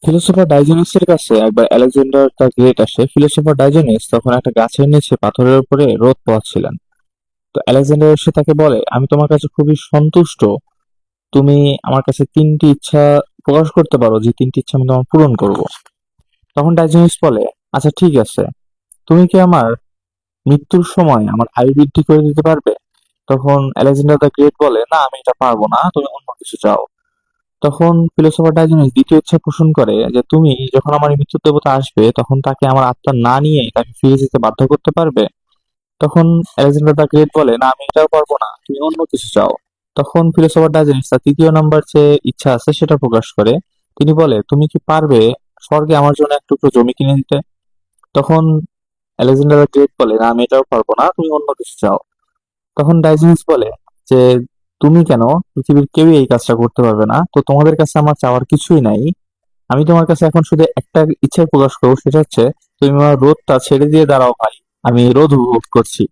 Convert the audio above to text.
Philosopher ডাইজেনিসের কাছে একবার Alexander the great আসে। ফিলোসোফার ডাইজেনিস তখন একটা গাছের নিচে পাথরের উপরে রোদ পোহাচ্ছিলেন। তো আলেকজান্ডার এসে তাকে বলে, আমি তোমার কাছে খুবই সন্তুষ্ট। তুমি আমার কাছে তিনটি ইচ্ছা প্রকাশ করতে পারো, যে তিনটি ইচ্ছা আমি তোমার পূরণ করব। তখন ডাইজেনিস বলে, আচ্ছা ঠিক আছে, তুমি কি আমার মৃত্যুর সময় আমার আয়ু বৃদ্ধি করে দিতে পারবে? তখন আলেকজান্ডার দ্য গ্রেট বলে, না আমি এটা পারবো না, তুমি অন্য কিছু চাও। তখন ফিলোসোফার ডাইজেনিস দ্বিতীয় ইচ্ছা পোষণ করে যে তুমি যখন আমার মৃত্যু দেবতা আসবে তখন তাকে আমার আত্মা না নিয়ে তাকে ফিরে যেতে বাধ্য করতে পারবে। তখন আলেকজান্ডার দ্য গ্রেট বলে, না আমি এটাও পারবো না, তুমি অন্য কিছু চাও। তখন ফিলোসোফার ডাইজেনিস তার তৃতীয় নাম্বার যে ইচ্ছা আছে সেটা প্রকাশ করে। তিনি বলে, তুমি কি পারবে স্বর্গে আমার জন্য এক টুকরো জমি কিনে দিতে? তখন আলেকজান্ডার দ্য গ্রেট বলে, না আমি এটাও পারবো না, তুমি অন্য কিছু চাও। তখন ডাইজেনিস বলে যে তুমি কেন, পৃথিবীর কেউই এই কাজটা করতে পারবে না, তো তোমাদের কাছে আমার চাওয়ার কিছুই নাই। আমি তোমার কাছে এখন শুধু একটা ইচ্ছা প্রকাশ করবো, সেটা হচ্ছে তুমি আমার রোদটা ছেড়ে দিয়ে দাঁড়াও ভাই, আমি রোদ উপভোগ করছি।